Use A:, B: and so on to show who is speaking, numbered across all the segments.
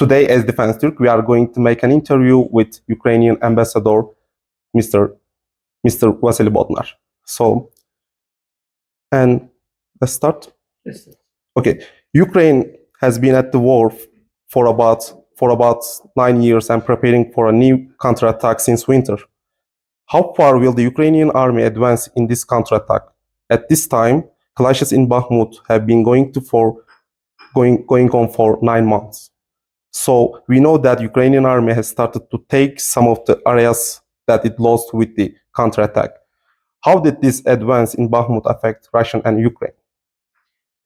A: today, as Defense Turk, we are going to make an interview with Ukrainian ambassador, Mr. Vasyl Bodnar. So, and let's start.
B: Yes.
A: Okay, Ukraine has been at the war for about 9 years and preparing for a new counterattack since winter. How far will the Ukrainian army advance in this counterattack? At this time, clashes in Bakhmut have been going on for 9 months. So we know that Ukrainian army has started to take some of the areas that it lost with the counterattack. How did this advance in Bakhmut affect Russia and Ukraine?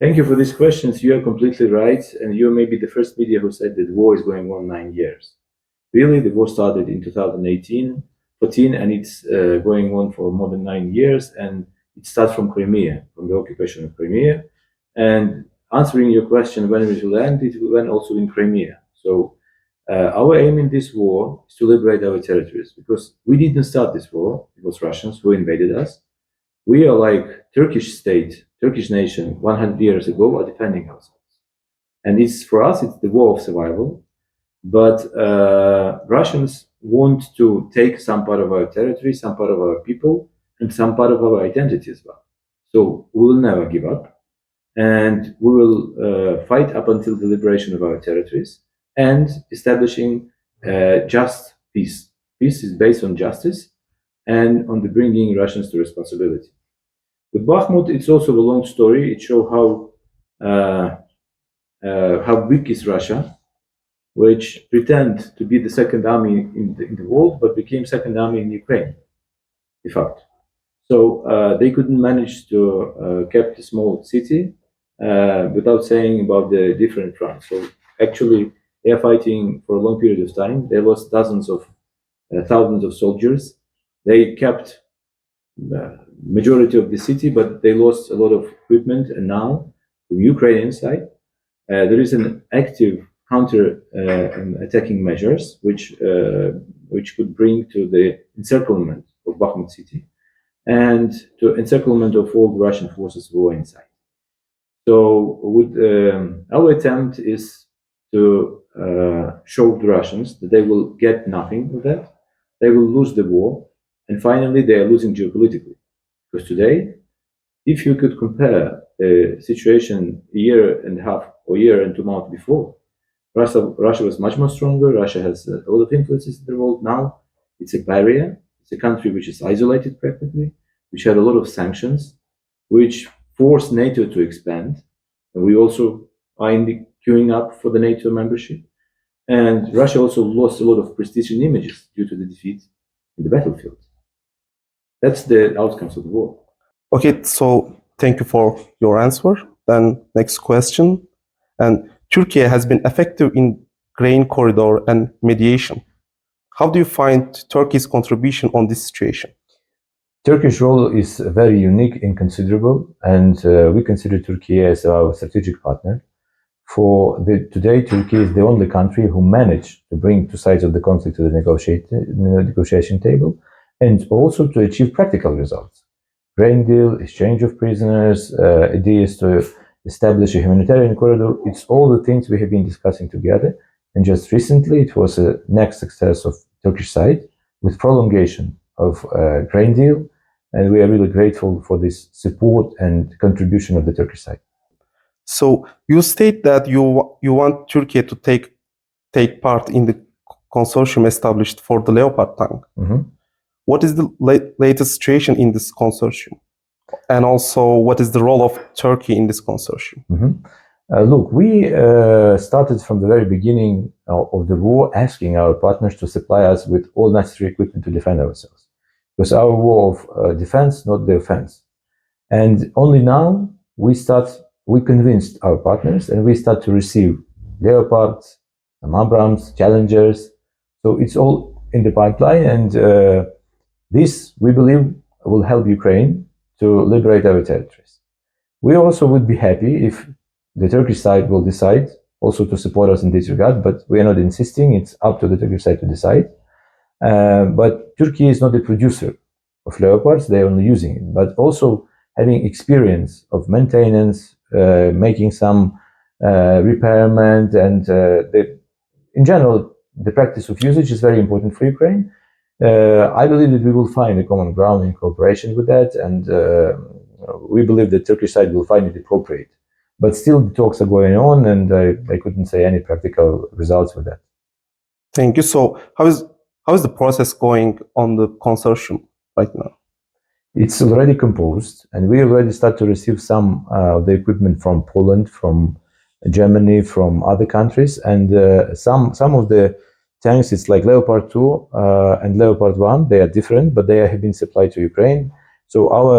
B: Thank you for these questions. You are completely right, and you may be the first media who said that the war is going on 9 years. Really, the war started in 2014, and it's going on for more than 9 years, and it starts from Crimea, from the occupation of Crimea. And answering your question, when it will end, it will end also in Crimea. So our aim in this war is to liberate our territories, because we didn't start this war. It was Russians who invaded us. We are like Turkish state, Turkish nation 100 years ago are defending ourselves. And for us, it's the war of survival. But Russians want to take some part of our territory, some part of our people, and some part of our identity as well. So we will never give up. And we will fight up until the liberation of our territories and establishing just peace. Peace is based on justice and on the bringing Russians to responsibility. With Bakhmut, it's also a long story. It shows how big is Russia, which pretend to be the second army in the world, but became second army in Ukraine, de facto. So they couldn't manage to keep the small city without saying about the different fronts. So actually, they are fighting for a long period of time. They lost thousands of soldiers. They kept majority of the city, but they lost a lot of equipment. And now, from Ukrainian side, there is an active counter attacking measures, which could bring to the encirclement of Bakhmut city and to encirclement of all the Russian forces who are inside. So, our attempt is to show the Russians that they will get nothing with that. They will lose the war, and finally, they are losing geopolitically. Because today, if you could compare the situation a year and a half or year and 2 months before, Russia was much more stronger. Russia has a lot of influences in the world. Now it's a barrier. It's a country which is isolated practically, which had a lot of sanctions, which forced NATO to expand. And we also are queuing up for the NATO membership. And Russia also lost a lot of prestige and images due to the defeat in the battlefield. That's the outcomes of the war.
A: Okay, so thank you for your answer. Then next question. And Turkey has been effective in grain corridor and mediation. How do you find Turkey's contribution on this situation?
C: Turkish role is very unique and considerable, and we consider Turkey as our strategic partner. Today, Turkey is the only country who managed to bring two sides of the conflict to the negotiation table, and also to achieve practical results. Grain deal, exchange of prisoners, ideas to establish a humanitarian corridor. It's all the things we have been discussing together. And just recently, it was a next success of Turkish side with prolongation of grain deal. And we are really grateful for this support and contribution of the Turkish side.
A: So you state that you want Turkey to take part in the consortium established for the Leopard tank.
C: Mm-hmm.
A: What is the latest situation in this consortium? And also, what is the role of Turkey in this consortium?
C: Mm-hmm. Look, we started from the very beginning of the war asking our partners to supply us with all necessary equipment to defend ourselves. Because our war of defense, not the offense. And only now we convinced our partners and we start to receive Leopards, Abrams, Challengers. So it's all in the pipeline, and this, we believe, will help Ukraine to liberate our territories. We also would be happy if the Turkish side will decide also to support us in this regard, but we are not insisting. It's up to the Turkish side to decide. But Turkey is not a producer of Leopards, they are only using it, but also having experience of maintenance, making some repairment, and in general, the practice of usage is very important for Ukraine. I believe that we will find a common ground in cooperation with that, and we believe the Turkish side will find it appropriate. But still, the talks are going on, and I couldn't say any practical results with that.
A: Thank you. So how is the process going on the consortium right now?
C: It's already composed, and we already start to receive some of the equipment from Poland, from Germany, from other countries, and some of the tanks, it's like Leopard 2 and Leopard 1. They are different, but they have been supplied to Ukraine. So our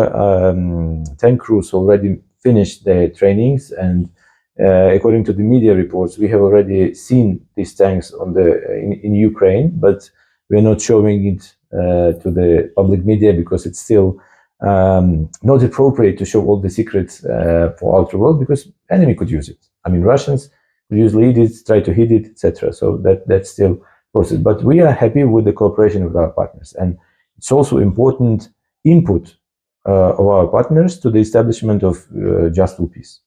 C: tank crews already finished their trainings, and according to the media reports, we have already seen these tanks in Ukraine, but we are not showing it to the public media because it's still not appropriate to show all the secrets for outer world, because enemy could use it. I mean, Russians could usually eat it, try to hit it, etc. So that's still process. But we are happy with the cooperation with our partners, and it's also important input of our partners to the establishment of just peace.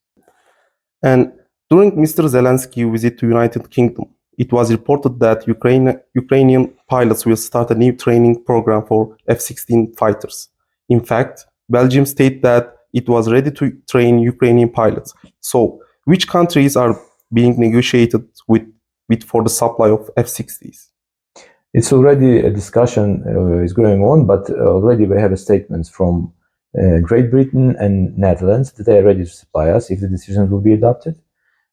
A: And during Mr. Zelensky's visit to United Kingdom, it was reported that Ukrainian pilots will start a new training program for F-16 fighters. In fact, Belgium stated that it was ready to train Ukrainian pilots. So, which countries are being negotiated with for the supply of F-16s?
C: It's already a discussion is going on, but already we have statements from Great Britain and Netherlands that they are ready to supply us if the decision will be adopted.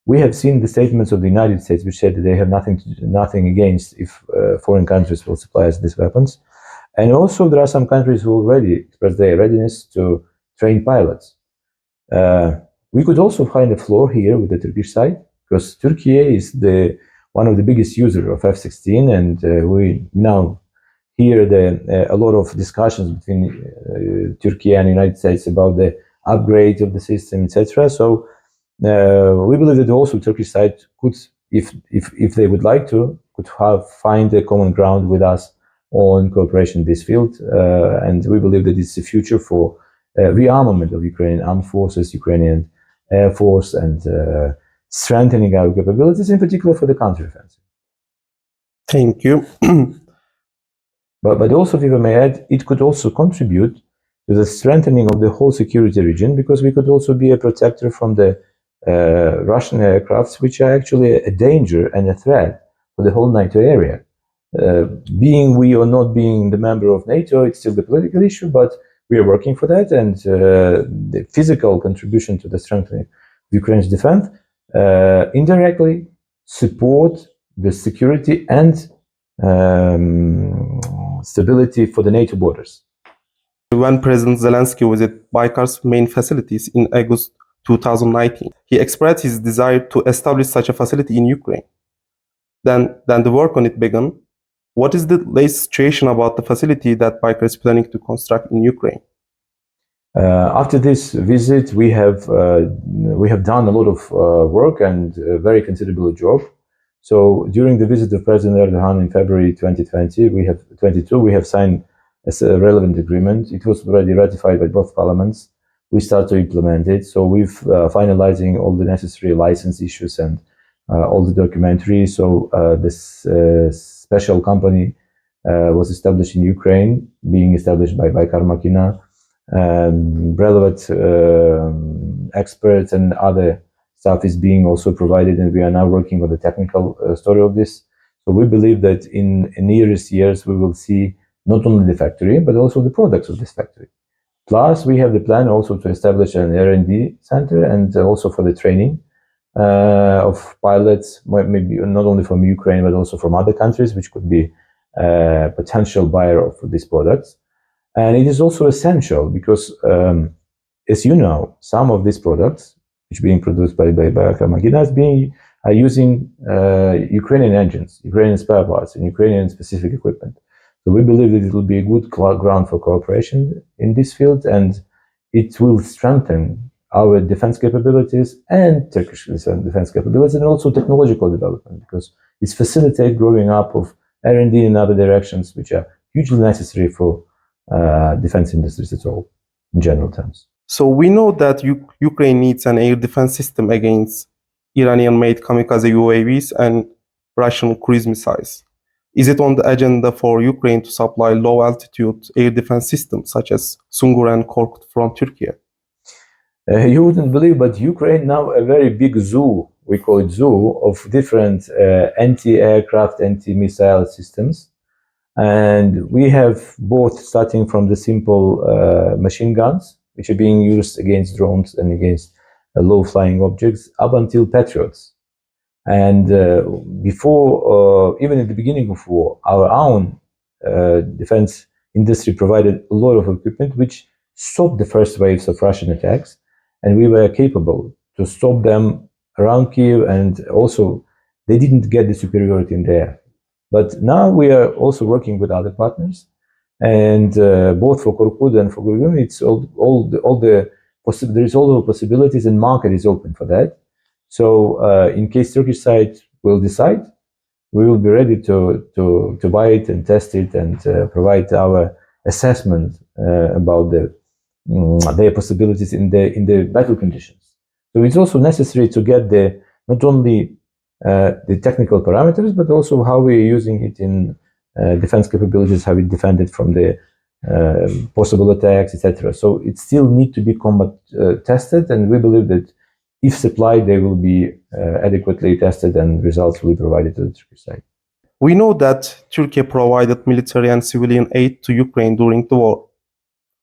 C: We have seen the statements of the United States, which said that they have nothing against if foreign countries will supply us these weapons. And also there are some countries who already expressed their readiness to train pilots. We could also find a flaw here with the Turkish side, because Turkey is one of the biggest users of F-16, and we now hear a lot of discussions between Turkey and the United States about the upgrade of the system, etc. So we believe that also Turkish side could, if they would like to, could find a common ground with us on cooperation in this field, and we believe that it's the future for rearmament of Ukrainian armed forces, Ukrainian Air Force, and strengthening our capabilities, in particular for the counteroffensive.
A: Thank you.
C: But also, if I may add, it could also contribute to the strengthening of the whole security region, because we could also be a protector from the Russian aircrafts, which are actually a danger and a threat for the whole NATO area. Being we or not being the member of NATO, it's still the political issue, but we are working for that, and the physical contribution to the strengthening of Ukraine's defense indirectly support the security and stability for the NATO borders.
A: When President Zelensky visited Baykar's main facilities in August 2019, he expressed his desire to establish such a facility in Ukraine. Then the work on it began. What is the latest situation about the facility that Baykar is planning to construct in Ukraine?
C: After this visit, we have done a lot of work and a very considerable job. So during the visit of President Erdogan in February 2020, we have signed a relevant agreement. It was already ratified by both parliaments. We start to implement it. So we've finalizing all the necessary license issues and all the documentary. So this special company was established in Ukraine, being established by Baykar Makina. Relevant experts and other stuff is being also provided, and we are now working on the technical story of this. So we believe that in nearest years we will see not only the factory but also the products of this factory. Plus, we have the plan also to establish an R&D center, and also for the training of pilots, maybe not only from Ukraine but also from other countries, which could be a potential buyer of these products. And it is also essential because, as you know, some of these products, which are being produced by Baykar Makina, are using Ukrainian engines, Ukrainian spare parts, and Ukrainian specific equipment. So we believe that it will be a good ground for cooperation in this field, and it will strengthen our defense capabilities and Turkish defense capabilities, and also technological development, because it facilitates growing up of R&D in other directions, which are hugely necessary for defense industries at all, in general terms.
A: So we know that Ukraine needs an air defense system against Iranian-made kamikaze UAVs, and Russian cruise missiles. Is it on the agenda for Ukraine to supply low-altitude air defense systems such as Sungur and Korkut from Turkey?
C: You wouldn't believe, but Ukraine now a very big zoo, we call it zoo, of different anti-aircraft, anti-missile systems. And we have both starting from the simple machine guns, which are being used against drones and against low-flying objects, up until Patriots. And before, even at the beginning of war, our own defense industry provided a lot of equipment which stopped the first waves of Russian attacks. And we were capable to stop them around Kiev, and also they didn't get the superiority in the air. But now we are also working with other partners, and both for Korkut and for Gurgun, it's there is all the possibilities, and market is open for that. So in case Turkish side will decide, we will be ready to buy it and test it and provide our assessment about their possibilities in the battle conditions. So it's also necessary to get not only the technical parameters, but also how we're using it in defense capabilities, how we defend it from the possible attacks, etc. So it still need to be combat tested, and we believe that if supplied, they will be adequately tested and results will be provided to the Turkish side.
A: We know that Turkey provided military and civilian aid to Ukraine during the war.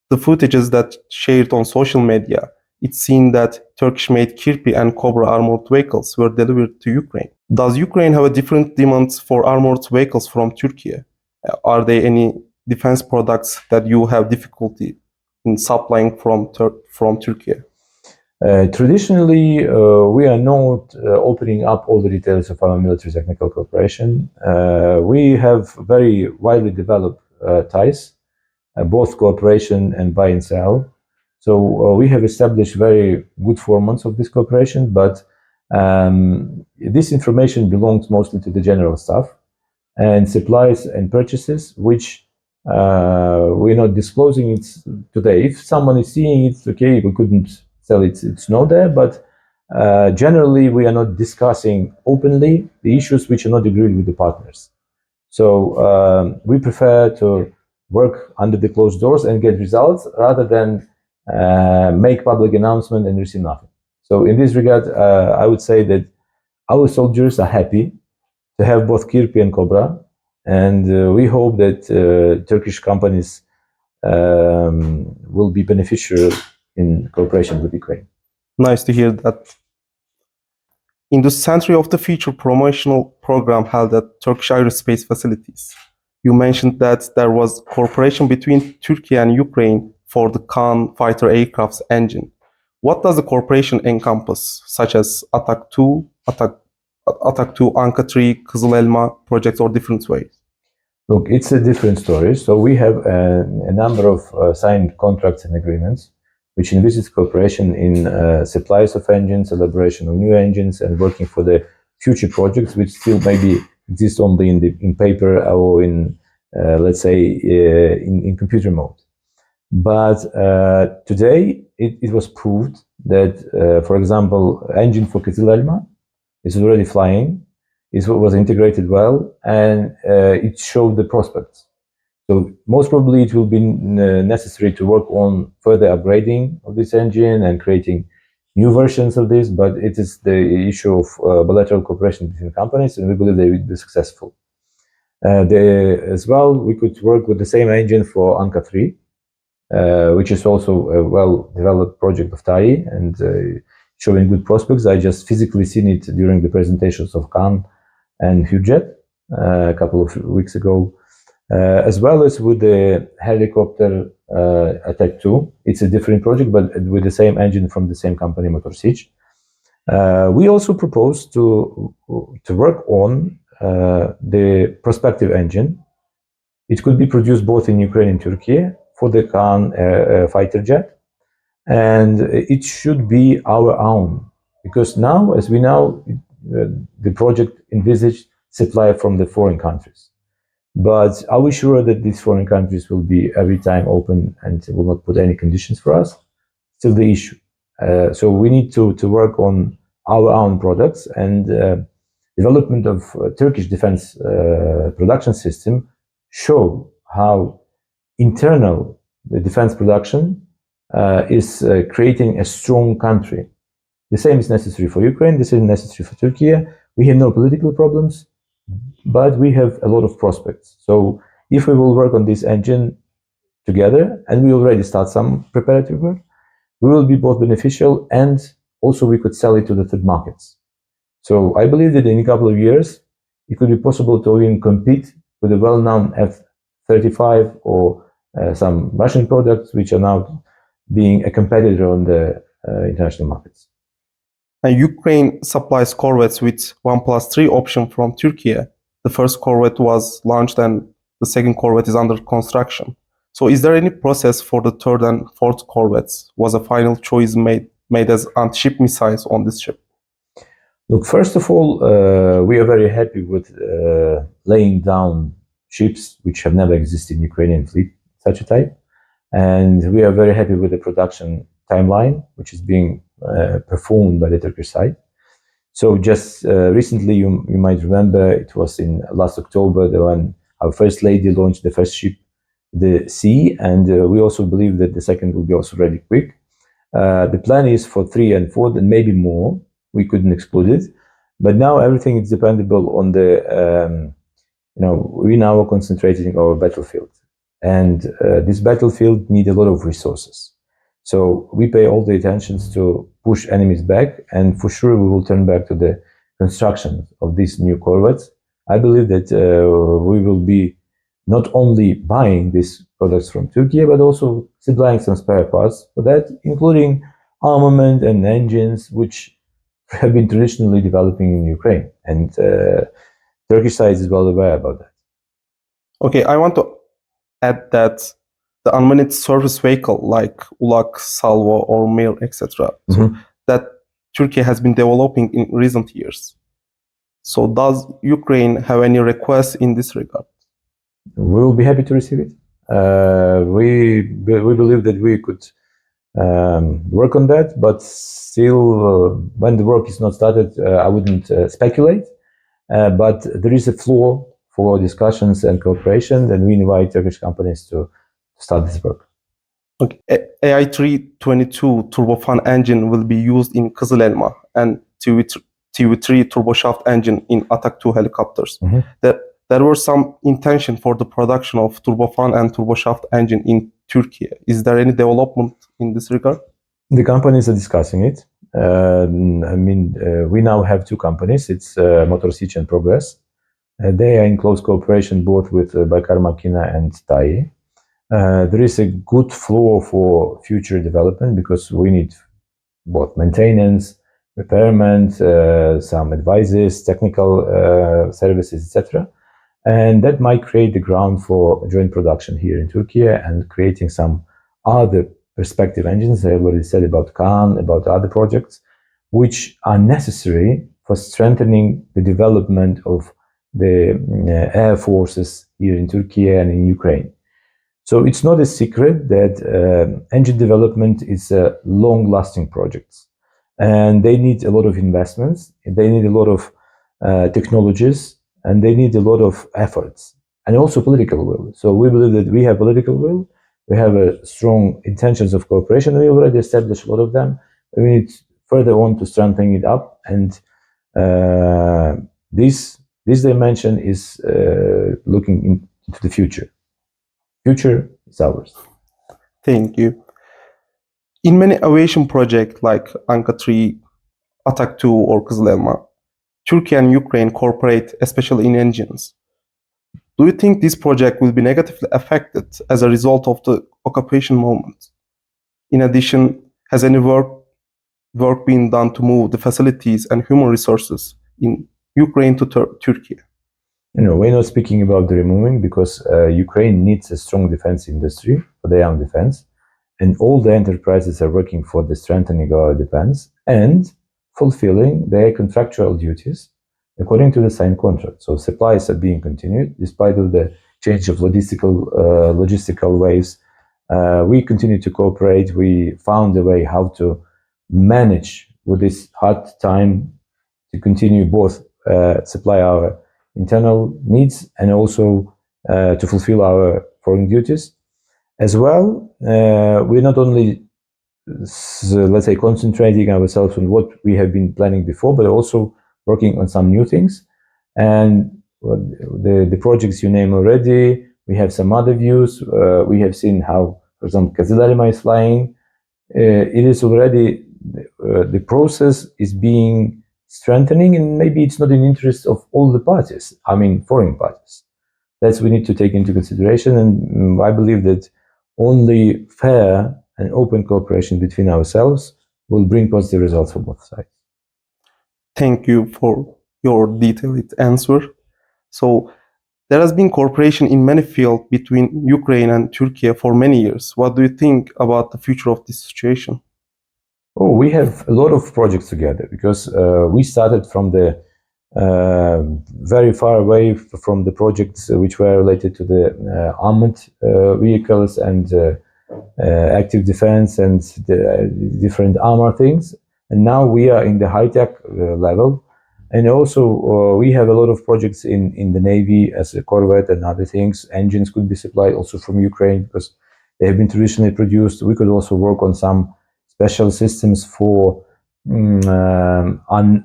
A: The footages that shared on social media, it's seen that Turkish-made Kirpi and Cobra armored vehicles were delivered to Ukraine. Does Ukraine have a different demands for armored vehicles from Turkey? Are there any defense products that you have difficulty in supplying from Turkey?
C: Traditionally, we are not opening up all the details of our military technical cooperation. We have very widely developed ties, both cooperation and buy and sell. So we have established very good formats of this cooperation, but this information belongs mostly to the general staff, and supplies and purchases, which we're not disclosing it today. If someone is seeing it, okay, we couldn't sell it, it's not there, but generally we are not discussing openly the issues which are not agreed with the partners. So we prefer to work under the closed doors and get results rather than make public announcement and receive nothing. So in this regard, I would say that our soldiers are happy to have both Kirpi and Cobra, and we hope that Turkish companies will be beneficial in cooperation with Ukraine.
A: Nice to hear that. In the Century of the Future promotional program held at Turkish aerospace facilities, you mentioned that there was cooperation between Turkey and Ukraine for the KAAN fighter aircraft's engine. What does the cooperation encompass, such as Atak 2, Atak 2, Anka 3, Kızıl Elma projects, or different ways?
C: Look, it's a different story. So we have a number of signed contracts and agreements which envisage cooperation in supplies of engines, elaboration of new engines, and working for the future projects, which still maybe exist only in paper or in, let's say, in computer mode. But today, it was proved that, for example, engine for Kızıl Elma is already flying. It was integrated well, and it showed the prospects. So most probably it will be necessary to work on further upgrading of this engine and creating new versions of this, but it is the issue of bilateral cooperation between companies, and we believe they will be successful. As well, we could work with the same engine for Anka 3, which is also a well-developed project of TAI and showing good prospects. I just physically seen it during the presentations of KAAN and Hürjet a couple of weeks ago. As well as with the helicopter Atak 2. It's a different project, but with the same engine from the same company, Motoru. We also propose to work on the prospective engine. It could be produced both in Ukraine and Turkey for the KAAN fighter jet, and it should be our own, because now, as we know, the project envisaged supply from the foreign countries. But are we sure that these foreign countries will be every time open and will not put any conditions for us? Still the issue. So we need to work on our own products, and development of Turkish defense production system show how internal the defense production is creating a strong country. The same is necessary for Ukraine, the same is necessary for Turkey. We have no political problems, but we have a lot of prospects. So if we will work on this engine together, and we already start some preparatory work, we will be both beneficial and also we could sell it to the third markets. So I believe that in a couple of years, it could be possible to even compete with the well-known F-35 or some Russian products, which are now being a competitor on the international markets.
A: And Ukraine supplies corvettes with 1+3 option from Turkey. The first corvette was launched and the second corvette is under construction. So is there any process for the third and fourth corvettes? Was a final choice made as anti-ship missiles on this ship?
C: Look, first of all, we are very happy with laying down ships which have never existed in Ukrainian fleet, such a type. And we are very happy with the production timeline, which is being performed by the Turkish side. So just recently, you might remember, it was in last October, when our first lady launched the first ship, the Sea, and we also believe that the second will be also ready quick. The plan is for 3 and 4, and maybe more. We couldn't exclude it, but now everything is dependable on the, we now are concentrating on our battlefield, and this battlefield need a lot of resources. So we pay all the attentions to push enemies back, and for sure we will turn back to the construction of these new corvettes. I believe that we will be not only buying these products from Turkey, but also supplying some spare parts for that, including armament and engines, which have been traditionally developing in Ukraine. And Turkish side is well aware about that.
A: Okay, I want to add that the unmanned surface vehicle like ULAK, Salvo, or Mir, etc., so that Turkey has been developing in recent years. So does Ukraine have any requests in this regard?
C: We will be happy to receive it. We believe that we could work on that, but still, when the work is not started, I wouldn't speculate. But there is a floor for discussions and cooperation, and we invite Turkish companies to start this work.
A: Okay. AI-322 turbofan engine will be used in Kızıl Elma and TV3 turboshaft engine in Atak 2 helicopters. There were some intention for the production of turbofan and turboshaft engine in Turkey. Is there any development in this regard?
C: The companies are discussing it. We now have 2 companies. It's Motoru and Progress. They are in close cooperation both with Baykar Makina and TAI. There is a good flow for future development because we need both maintenance, repairment, some advices, technical services, etc. And that might create the ground for joint production here in Turkey and creating some other perspective engines. I already said about KAAN, about other projects, which are necessary for strengthening the development of the air forces here in Turkey and in Ukraine. So it's not a secret that engine development is a long-lasting project, and they need a lot of investments, they need a lot of technologies, and they need a lot of efforts, and also political will. So we believe that we have political will, we have a strong intentions of cooperation, we already established a lot of them. We need further on to strengthen it up, and this dimension is looking into the future. Future is ours.
A: Thank you. In many aviation projects like Anka 3, Atak 2, or Kızıl Elma, Turkey and Ukraine cooperate, especially in engines. Do you think this project will be negatively affected as a result of the occupation movement? In addition, has any work been done to move the facilities and human resources in Ukraine to Turkey?
C: We're not speaking about the removing because Ukraine needs a strong defense industry for their own defense, and all the enterprises are working for the strengthening of our defense and fulfilling their contractual duties according to the signed contract. So supplies are being continued despite of the change of logistical ways. We continue to cooperate. We found a way how to manage with this hard time to continue both supply our internal needs and also to fulfill our foreign duties. As well, we're not only, let's say, concentrating ourselves on what we have been planning before, but also working on some new things. And the projects you name already, we have some other views. We have seen how, for example, Kazılarma is flying. It is already, the process is being strengthening, and maybe it's not in the interest of all the parties, I mean foreign parties. That's we need to take into consideration, and I believe that only fair and open cooperation between ourselves will bring positive results for both sides.
A: Thank you for your detailed answer. So, there has been cooperation in many fields between Ukraine and Turkey for many years. What do you think about the future of this situation?
C: Oh, we have a lot of projects together because we started from the very far away from the projects which were related to the armored vehicles and active defense and the different armor things. And now we are in the high-tech level. And also we have a lot of projects in the Navy as a corvette and other things. Engines could be supplied also from Ukraine because they have been traditionally produced. We could also work on some special systems for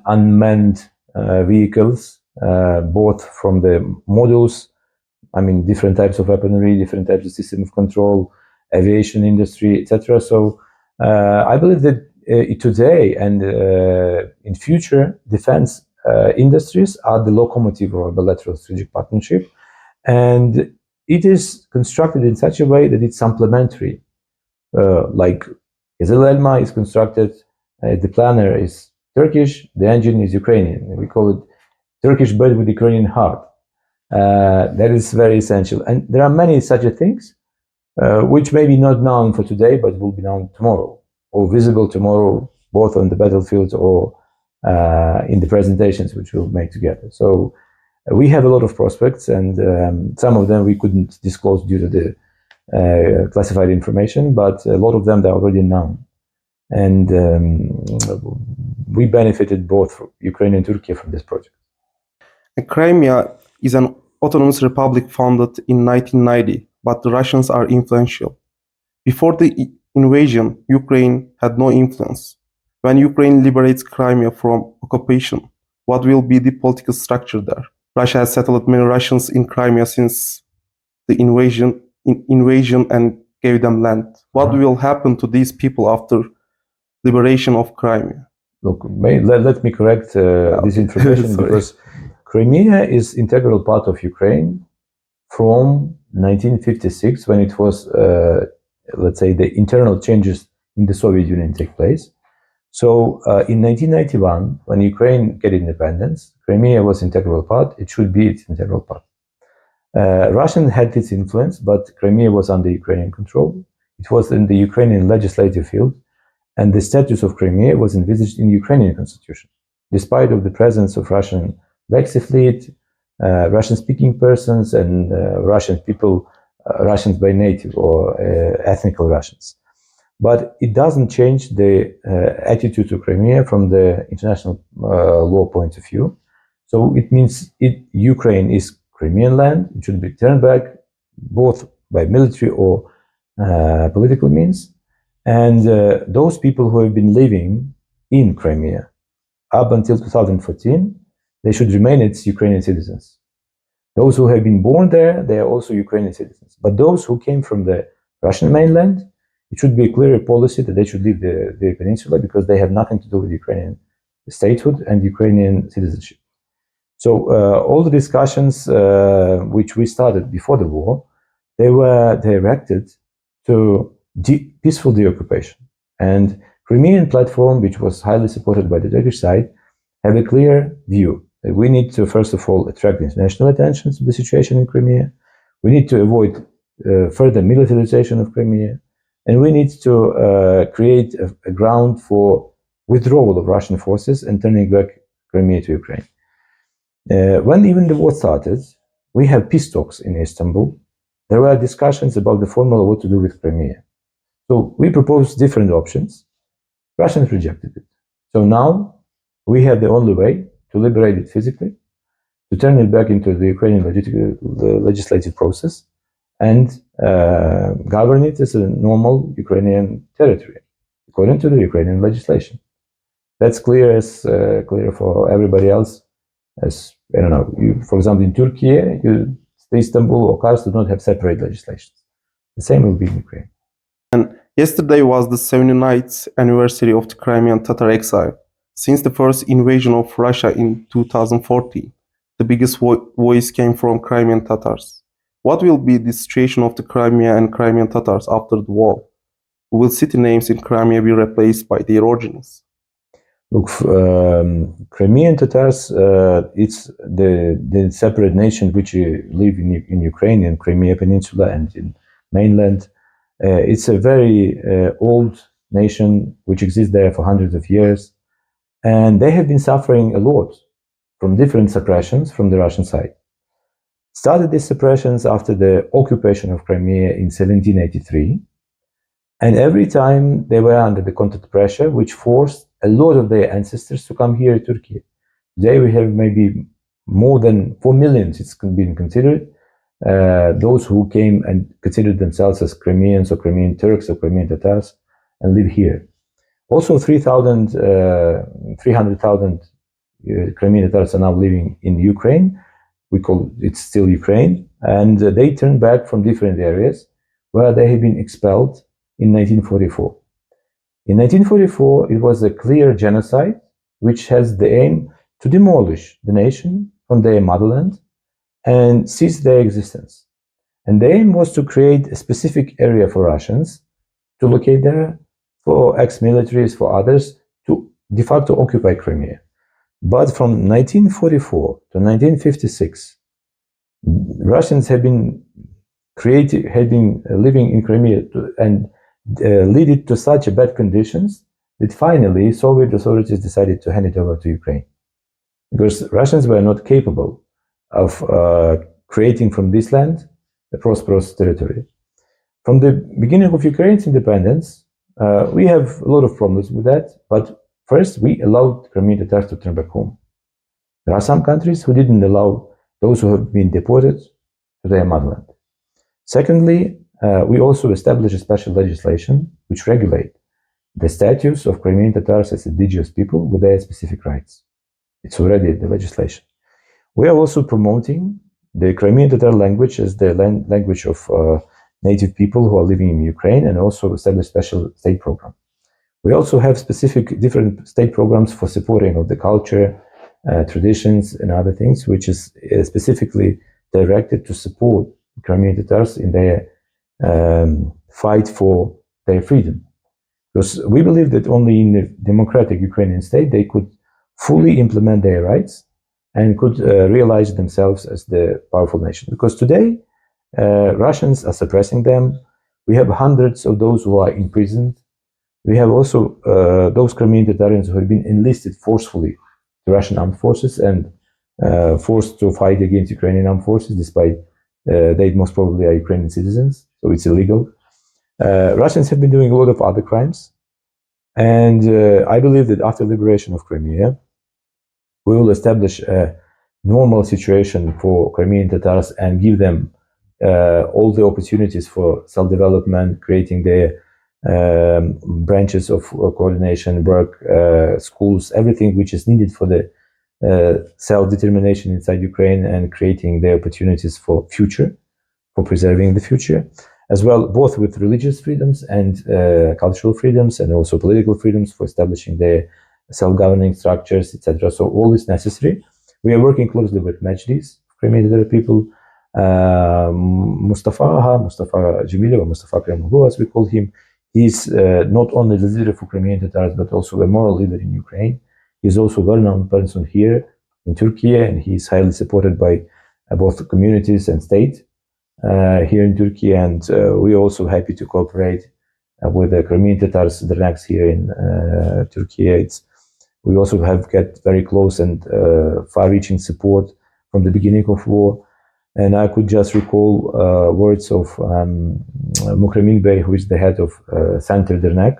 C: unmanned vehicles, both from the modules, I mean, different types of weaponry, different types of system of control, aviation industry, etc. So I believe that today and in future, defense industries are the locomotive of a bilateral strategic partnership. And it is constructed in such a way that it's complementary. Like Vasyl is constructed, the planner is Turkish, the engine is Ukrainian. We call it Turkish bird with Ukrainian heart. That is very essential. And there are many such things which may be not known for today, but will be known tomorrow, or visible tomorrow, both on the battlefield or in the presentations which we'll make together. So we have a lot of prospects, and some of them we couldn't disclose due to the classified information, but a lot of them are already known. And we benefited both Ukraine and Turkey from this project.
A: Crimea is an autonomous republic founded in 1990, but the Russians are influential. Before the invasion, Ukraine had no influence. When Ukraine liberates Crimea from occupation, what will be the political structure there? Russia has settled many Russians in Crimea since the invasion and gave them land. What will happen to these people after liberation of Crimea?
C: Look, let me correct this information because Crimea is integral part of Ukraine from 1956 when it was, let's say, the internal changes in the Soviet Union take place. So in 1991, when Ukraine get independence, Crimea was integral part. It should be its integral part. Russia had its influence, but Crimea was under Ukrainian control. It was in the Ukrainian legislative field, and the status of Crimea was envisaged in the Ukrainian constitution. Despite of the presence of Russian Black Sea Fleet, Russian-speaking persons, and Russian people, Russians by native or ethnical Russians. But it doesn't change the attitude to Crimea from the international law point of view. So it means Ukraine is Crimean land. It should be turned back both by military or political means. And those people who have been living in Crimea up until 2014, they should remain its Ukrainian citizens. Those who have been born there, they are also Ukrainian citizens. But those who came from the Russian mainland, it should be a clear policy that they should leave the peninsula because they have nothing to do with Ukrainian statehood and Ukrainian citizenship. So all the discussions which we started before the war, they were directed to peaceful deoccupation. And Crimean platform, which was highly supported by the Turkish side, have a clear view that we need to, first of all, attract international attention to the situation in Crimea. We need to avoid further militarization of Crimea. And we need to create a ground for withdrawal of Russian forces and turning back Crimea to Ukraine. When even the war started, we have peace talks in Istanbul. There were discussions about the formula what to do with Crimea. So we proposed different options. Russians rejected it. So now we have the only way to liberate it physically, to turn it back into the Ukrainian legislative process, and govern it as a normal Ukrainian territory, according to the Ukrainian legislation. That's clear for everybody else. As I don't know, for example, in Turkey, Istanbul or Kars do not have separate legislations. The same will be in Ukraine.
A: And yesterday was the 79th anniversary of the Crimean Tatar exile. Since the first invasion of Russia in 2014, the biggest voice came from Crimean Tatars. What will be the situation of the Crimea and Crimean Tatars after the war? Will city names in Crimea be replaced by their origins?
C: Look, Crimean Tatars, it's the separate nation which live in Ukraine, in Crimea Peninsula and in mainland. It's a very old nation which exists there for hundreds of years, and they have been suffering a lot from different suppressions from the Russian side. Started these suppressions after the occupation of Crimea in 1783, and every time they were under the contact pressure, which forced a lot of their ancestors to come here to Turkey. Today we have maybe more than 4 million, it's been considered, those who came and considered themselves as Crimeans or Crimean Turks or Crimean Tatars and live here. Also 300,000 Crimean Tatars are now living in Ukraine. We call it still Ukraine, and they turned back from different areas where they had been expelled in 1944. In 1944, it was a clear genocide which has the aim to demolish the nation from their motherland and cease their existence. And the aim was to create a specific area for Russians to locate there, for ex-militaries, for others, to de facto occupy Crimea. But from 1944 to 1956, Russians had been living in Crimea and lead it to such bad conditions that finally Soviet authorities decided to hand it over to Ukraine, because Russians were not capable of creating from this land a prosperous territory. From the beginning of Ukraine's independence, we have a lot of problems with that, but first we allowed Crimean Tatars to turn back home. There are some countries who didn't allow those who have been deported to their motherland. Secondly, we also established a special legislation which regulate the status of Crimean Tatars as indigenous people with their specific rights. It's already the legislation. We are also promoting the Crimean Tatar language as the language of native people who are living in Ukraine, and also establish special state program. We also have specific different state programs for supporting of the culture, traditions, and other things, which is specifically directed to support Crimean Tatars in their fight for their freedom. Because we believe that only in a democratic Ukrainian state they could fully implement their rights and could realize themselves as the powerful nation. Because today Russians are suppressing them. We have hundreds of those who are imprisoned. We have also those Crimean Tatarians who have been enlisted forcefully to Russian armed forces and forced to fight against Ukrainian armed forces, despite they most probably are Ukrainian citizens, so it's illegal. Russians have been doing a lot of other crimes, and I believe that after liberation of Crimea, we will establish a normal situation for Crimean Tatars and give them all the opportunities for self-development, creating their branches of coordination, work, schools, everything which is needed for the self-determination inside Ukraine and creating the opportunities for future, for preserving the future, as well, both with religious freedoms and cultural freedoms, and also political freedoms for establishing their self-governing structures, etc. So all is necessary. We are working closely with Majlis, Crimean Tatar people, Mustafa Jamilov, or Mustafa Kremoglu, as we call him. He's not only the leader for Crimean Tatars, but also a moral leader in Ukraine. He's also a well-known person here in Turkey, and he's highly supported by both communities and state here in Turkey. And we're also happy to cooperate with the Crimean Tatars, the next here in Turkey. We also have got very close and far-reaching support from the beginning of war. And I could just recall words of Mukremin Bey, who is the head of Center Dernek,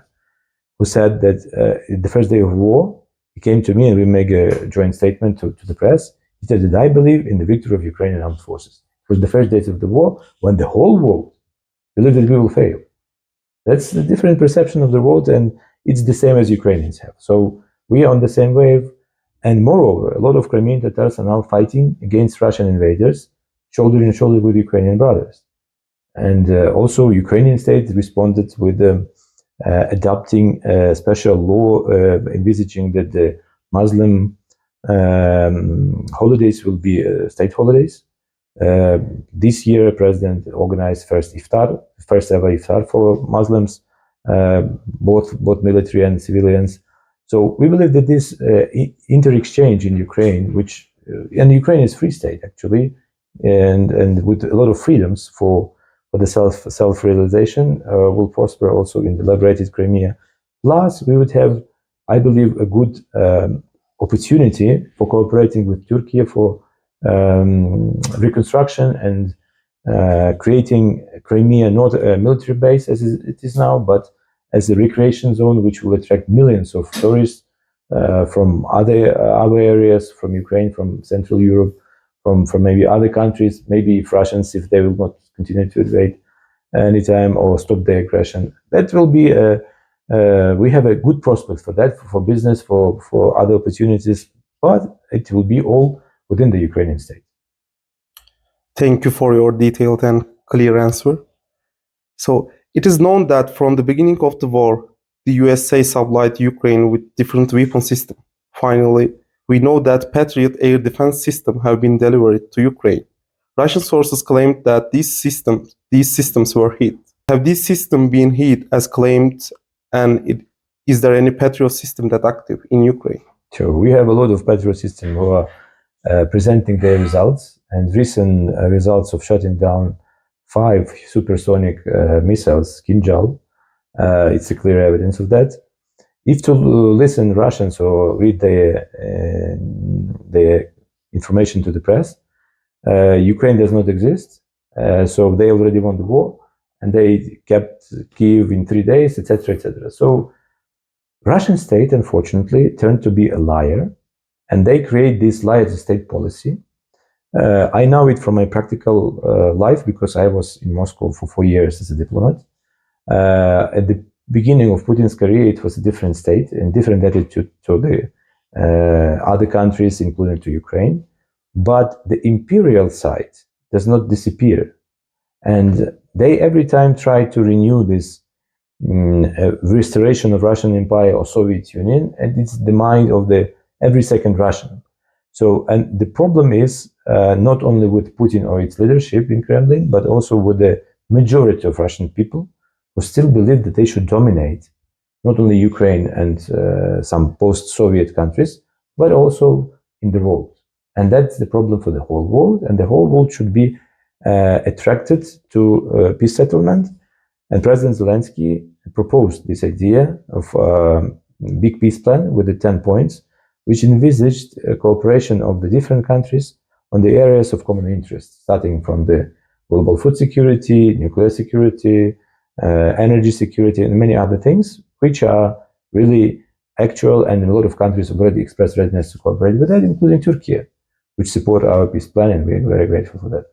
C: who said that the first day of war, he came to me and we made a joint statement to the press. He said that I believe in the victory of Ukrainian armed forces. It was the first days of the war when the whole world believed that we will fail. That's a different perception of the world, and it's the same as Ukrainians have. So we are on the same wave. And moreover, a lot of Crimean Tatars are now fighting against Russian invaders, shoulder in shoulder with Ukrainian brothers. And also, Ukrainian state responded with adopting a special law envisaging that the Muslim holidays will be state holidays. This year, President organized first ever iftar for Muslims, both military and civilians. So we believe that this inter-exchange in Ukraine, and Ukraine is free state actually, and with a lot of freedoms for the self-realization, will prosper also in the liberated Crimea. Plus, we would have, I believe, a good opportunity for cooperating with Turkey for reconstruction and creating Crimea not a military base as it is now, but as a recreation zone which will attract millions of tourists from other areas, from Ukraine, from Central Europe, from maybe other countries, maybe if Russians, if they will not continue to invade anytime or stop their aggression. That will be we have a good prospect for that, for business, for other opportunities, but it will be all within the Ukrainian state.
A: Thank you for your detailed and clear answer. So it is known that from the beginning of the war, the USA supplied Ukraine with different weapon systems. Finally, we know that Patriot air defense systems have been delivered to Ukraine. Russian sources claimed that these systems were hit. Have these systems been hit as claimed, and is there any Patriot system that active in Ukraine?
C: Sure, we have a lot of Patriot systems who are presenting their results, and recent results of shutting down 5 supersonic missiles, Kinjal. It's a clear evidence of that. If to listen Russians or read their information to the press, Ukraine does not exist. So they already won the war, and they kept Kyiv in 3 days, etc., etc. So Russian state, unfortunately, turned to be a liar, and they create this liar-to-state policy. I know it from my practical life because I was in Moscow for 4 years as a diplomat. At the beginning of Putin's career, it was a different state and different attitude to the other countries, including to Ukraine. But the imperial side does not disappear. And they every time try to renew this restoration of Russian Empire or Soviet Union, and it's the mind of every second Russian. So, and the problem is not only with Putin or its leadership in Kremlin, but also with the majority of Russian people who still believe that they should dominate not only Ukraine and some post-Soviet countries, but also in the world. And that's the problem for the whole world, and the whole world should be attracted to peace settlement. And President Zelensky proposed this idea of a big peace plan with the 10 points, which envisaged a cooperation of the different countries on the areas of common interest, starting from the global food security, nuclear security, energy security, and many other things, which are really actual, and a lot of countries have already expressed readiness to cooperate with that, including Turkey, which support our peace plan, and we're very grateful for that.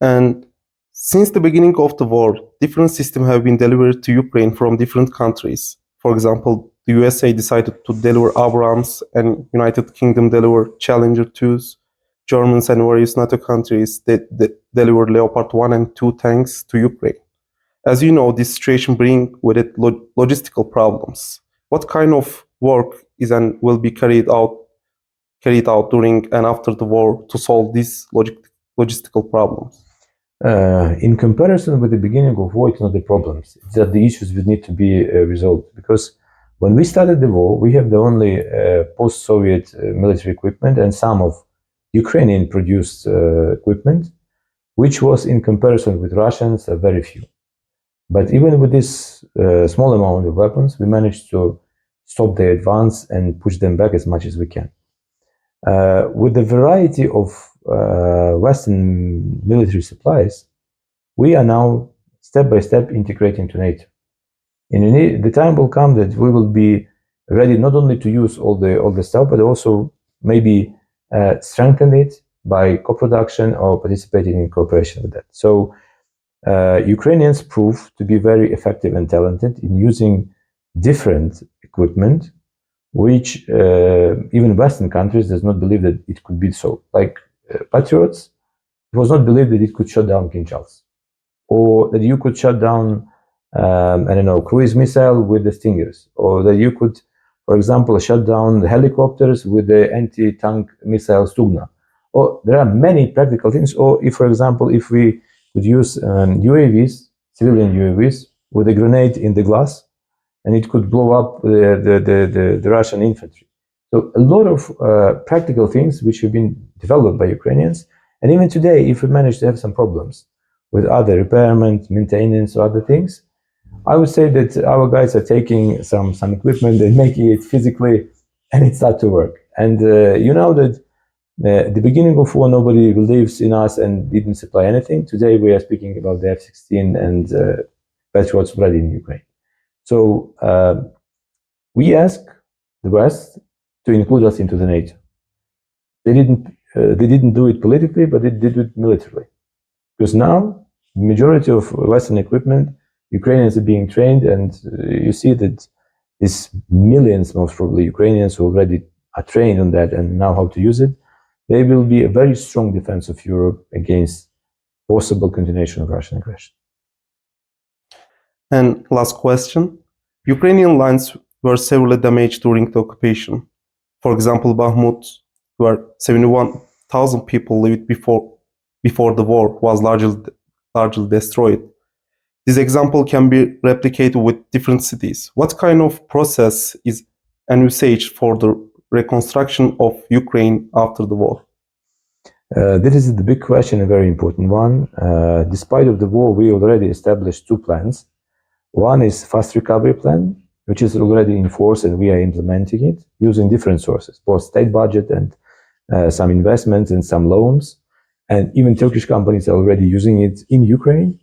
A: And since the beginning of the war, different systems have been delivered to Ukraine from different countries. For example, the USA decided to deliver Abrams, and United Kingdom delivered Challenger 2s. Germans and various NATO countries delivered Leopard 1 and 2 tanks to Ukraine. As you know, this situation brings with it logistical problems. What kind of work is and will be carried out during and after the war to solve these logistical problems?
C: In comparison with the beginning of war, it's not the problems. It's that the issues would need to be resolved. Because when we started the war, we have the only post-Soviet military equipment and some of Ukrainian-produced equipment, which was in comparison with Russians, very few. But even with this small amount of weapons, we managed to stop their advance and push them back as much as we can. With the variety of Western military supplies, we are now step by step integrating to NATO. And the time will come that we will be ready not only to use all the stuff, but also maybe strengthen it by co-production or participating in cooperation with that. So Ukrainians prove to be very effective and talented in using different equipment, which even Western countries does not believe that it could be so. Like Patriots, it was not believed that it could shut down King Charles, or that you could shut down, I don't know, cruise missile with the Stingers, or that you could, for example, shut down the helicopters with the anti-tank missile Stugna. Or there are many practical things. Or if, for example, if we could use UAVs, civilian UAVs, with a grenade in the glass, and it could blow up the Russian infantry. So a lot of practical things which have been developed by Ukrainians. And even today, if we manage to have some problems with other repairment, maintenance, or other things, I would say that our guys are taking some equipment and making it physically, and it starts to work. And you know that at the beginning of war, nobody believes in us and didn't supply anything. Today, we are speaking about the F-16 and Patriots ready in Ukraine. So we ask the West to include us into the NATO. They didn't do it politically, but they did it militarily. Because now, the majority of Western equipment, Ukrainians are being trained, and you see that these millions, most probably Ukrainians who already are trained on that and know how to use it, they will be a very strong defense of Europe against possible continuation of Russian aggression.
A: And last question. Ukrainian lines were severely damaged during the occupation. For example, Bakhmut, where 71,000 people lived before the war, was largely destroyed. This example can be replicated with different cities. What kind of process is envisaged for the reconstruction of Ukraine after the war?
C: This is the big question, a very important one. Despite of the war, we already established two plans. One is fast recovery plan, which is already in force, and we are implementing it using different sources, both state budget and some investments and some loans. And even Turkish companies are already using it in Ukraine.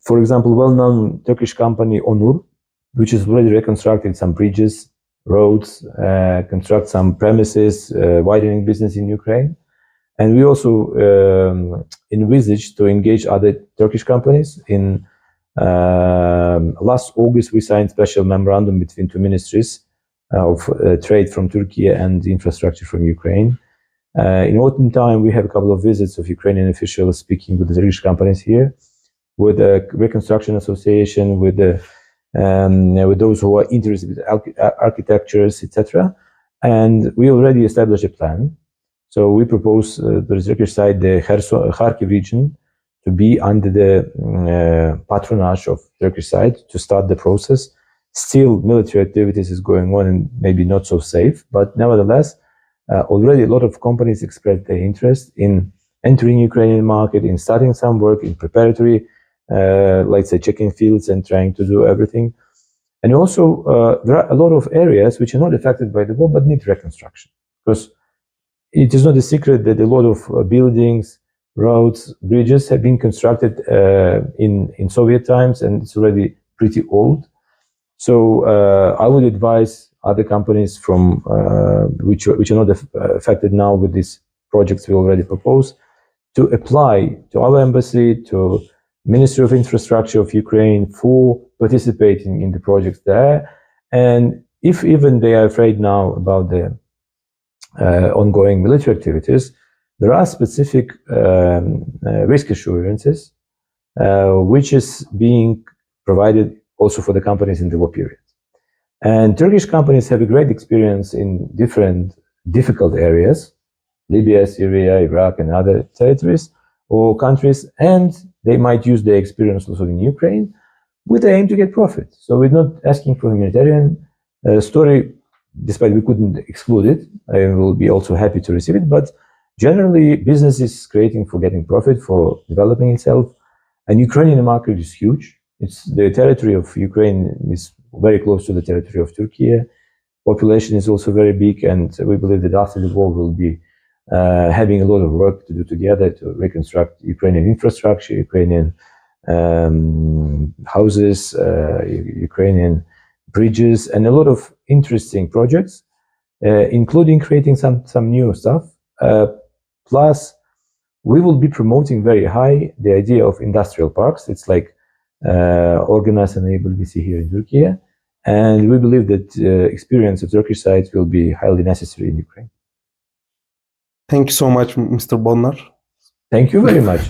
C: For example, well-known Turkish company Onur, which has already reconstructed some bridges, roads, construct some premises, widening business in Ukraine. And we also envisage to engage other Turkish companies. In last August, we signed special memorandum between two ministries of trade from Turkey and infrastructure from Ukraine. In autumn time, we have a couple of visits of Ukrainian officials speaking with the Turkish companies here, with the Reconstruction Association, with those who are interested in architectures, etc. And we already established a plan. So we propose to the Turkish side the Kharkiv region to be under the patronage of Turkish side to start the process. Still, military activities is going on and maybe not so safe, but nevertheless, already a lot of companies expressed their interest in entering Ukrainian market, in starting some work, in preparatory, let's say, checking fields and trying to do everything. And also, there are a lot of areas which are not affected by the war but need reconstruction. Because it is not a secret that a lot of buildings, roads, bridges have been constructed in Soviet times, and it's already pretty old. So I would advise other companies from which are not affected now with these projects we already propose to apply to our embassy, to Ministry of Infrastructure of Ukraine for participating in the projects there. And if even they are afraid now about the ongoing military activities, there are specific risk assurances which is being provided also for the companies in the war period. And Turkish companies have a great experience in different difficult areas, Libya, Syria, Iraq, and other territories or countries, and they might use their experience also in Ukraine with the aim to get profit. So we're not asking for humanitarian story, despite we couldn't exclude it. I will be also happy to receive it, but generally business is creating for getting profit, for developing itself, and Ukrainian market is huge. It's the territory of Ukraine is very close to the territory of Turkey. Population is also very big, and we believe that after the war we'll be having a lot of work to do together to reconstruct Ukrainian infrastructure, Ukrainian houses, Ukrainian bridges, and a lot of interesting projects, including creating some new stuff. Plus, we will be promoting very high the idea of industrial parks. It's like organize and enable we see here in Turkey. And we believe that experience of Turkish side will be highly necessary in Ukraine.
A: Thank you so much, Mr. Bodnar.
C: Thank you very much.